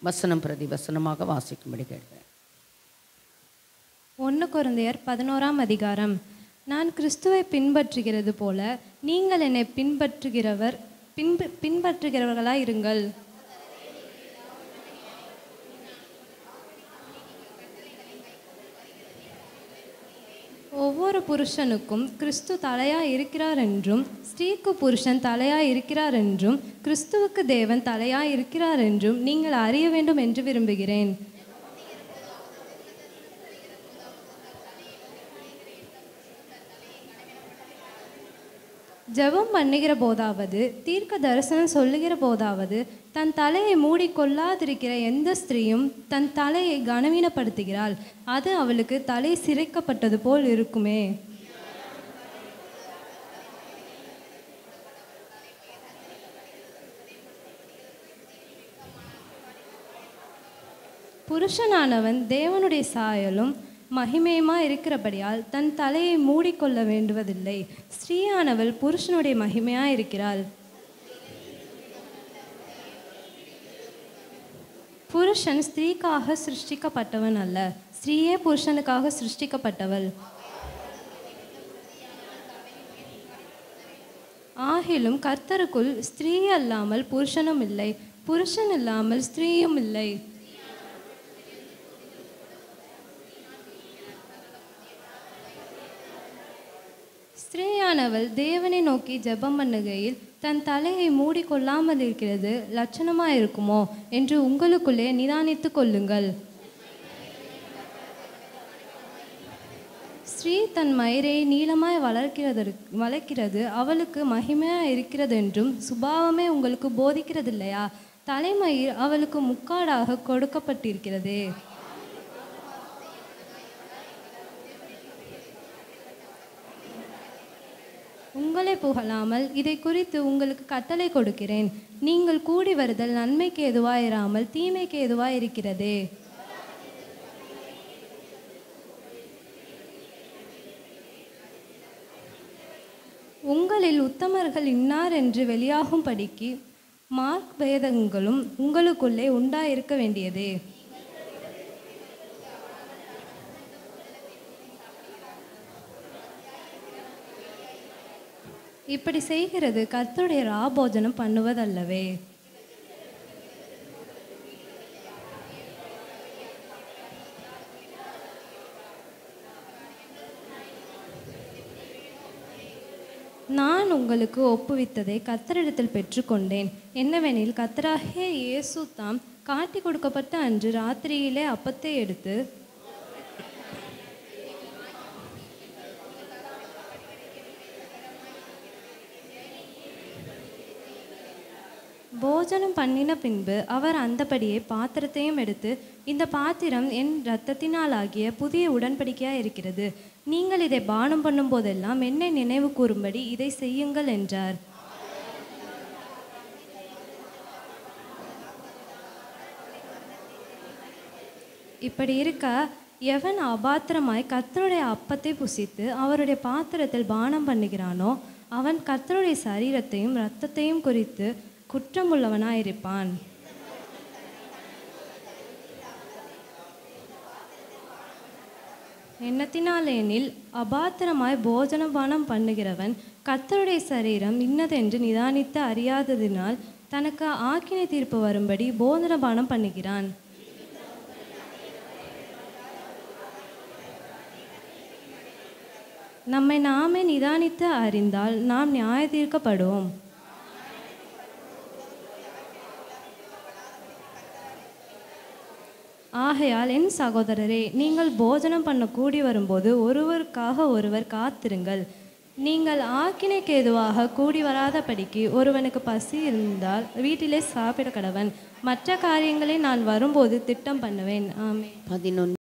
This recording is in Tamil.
வசனம் பிரதி வசனமாக வாசிக்கும்படி கேட்கிறேன். 1 கொரிந்தியர் 11ஆம் அதிகாரம். நான் கிறிஸ்துவை பின்பற்றுகிறது போல நீங்கள் என்னை பின்பற்றுகிறவர்களாய் இருங்கள். ஒவ்வொரு புருஷனுக்கும் கிறிஸ்து தலையாய் இருக்கிறார் என்றும், ஸ்திரீக்கு புருஷன் தலையாய் இருக்கிறார் என்றும், கிறிஸ்துவுக்கு தேவன் தலையாய் இருக்கிறார் என்றும் நீங்கள் அறிய வேண்டும் என்று விரும்புகிறேன். ஜெபம் பண்ணுகிற போதாவது, தீர்க்க தரிசனம் சொல்லுகிற போதாவது, தன் தலையை மூடிக்கொள்ளாதிருக்கிற எந்த ஸ்திரீயும் தன் தலையை கனவீனப்படுத்துகிறாள். அது அவளுக்கு தலை சிரைக்கப்பட்டது போல் இருக்குமே. புருஷனானவன் தேவனுடைய சாயலும் மகிமையுமா இருக்கிறபடியால் தன் தலையை மூடிக்கொள்ள வேண்டுவதில்லை. ஸ்திரீயானவள் புருஷனுடைய மகிமையா இருக்கிறாள். புருஷன் ஸ்திரீக்காக சிருஷ்டிக்கப்பட்டவன் அல்ல, ஸ்திரீயே புருஷனுக்காக சிருஷ்டிக்கப்பட்டவள். ஆகிலும் கர்த்தருக்குள் ஸ்திரீ அல்லாமல் புருஷனும் இல்லை, புருஷன் இல்லாமல் ஸ்திரீயும் இல்லை. ஸ்திரீயானவள் தேவனை நோக்கி ஜெபம் பண்ணுகையில் தன் தலையை மூடிக்கொள்ளாமல் இருக்கிறது லட்சணமாக இருக்குமோ என்று உங்களுக்குள்ளே நிதானித்து கொள்ளுங்கள். ஸ்திரீ தன் மயிரை நீளமாய் வளர்க்கிறது அவளுக்கு மகிமையாக இருக்கிறது என்றும் சுபாவமே உங்களுக்கு போதிக்கிறதில்லையா? தலைமயிர் அவளுக்கு முக்காடாக கொடுக்கப்பட்டிருக்கிறதே. உங்களை புகழாமல் இதை குறித்து உங்களுக்கு கட்டளை கொடுக்கிறேன். நீங்கள் கூடி வருதல் நன்மைக்கு எதுவாயிராமல் தீமைக்கு எதுவாயிருக்கிறதே. உங்களில் உத்தமர்கள் இன்னார் என்று வெளியாகும் படிக்கு மார்க் பேதங்களும் உங்களுக்குள்ளே உண்டாயிருக்க வேண்டியதே. இப்படி செய்கிறது கர்த்தருடைய ராபோஜனம் பண்ணுவதல்லவே. நான் உங்களுக்கு ஒப்புவித்ததை கர்த்தரிடத்தில் பெற்றுக்கொண்டேன். என்னவெனில், கர்த்தராகிய இயேசு தாம் காட்டி கொடுக்கப்பட்ட அன்று ராத்திரியிலே அப்பத்தை எடுத்து போஜனம் பண்ணின பின்பு அவர் அந்தபடியே பாத்திரத்தையும் எடுத்து, இந்த பாத்திரம் என் இரத்தத்தினாலாகிய புதிய உடன்படிக்கையாக இருக்கிறது. நீங்கள் இதை பானம் பண்ணும் போதெல்லாம் என்னை நினைவு கூறும்படி இதை செய்யுங்கள் என்றார். இப்படி இருக்க, எவன் அபாத்திரமாய் கர்த்தருடைய அப்பத்தை புசித்து அவருடைய பாத்திரத்தில் பானம் பண்ணுகிறானோ அவன் கர்த்தருடைய சரீரத்தையும் இரத்தத்தையும் குறித்து குற்றமுள்ளவனாயிருப்பான். எண்ணத்தினாலெனில், அபாத்திரமாய் போஜனபானம் பண்ணுகிறவன் கர்த்தருடைய சரீரம் இன்னதென்று நிதானித்து அறியாததினால் தனக்கு ஆக்கினை தீர்ப்பு வரும்படி போஜனபானம் பண்ணுகிறான். நம்மை நாமே நிதானித்து அறிந்தால் நாம் நியாய தீர்க்கப்படுவோம். ஆகையால் என் சகோதரரே, நீங்கள் போஜனம் பண்ண கூடி வரும்போது ஒருவருக்காக ஒருவர் காத்திருங்கள். நீங்கள் ஆக்கினைக்கு ஏதுவாக கூடி வராதபடிக்கு ஒருவனுக்கு பசி இருந்தால் வீட்டிலே சாப்பிட கடவன். மற்ற காரியங்களை நான் வரும்போது திட்டம் பண்ணுவேன். ஆமென். 11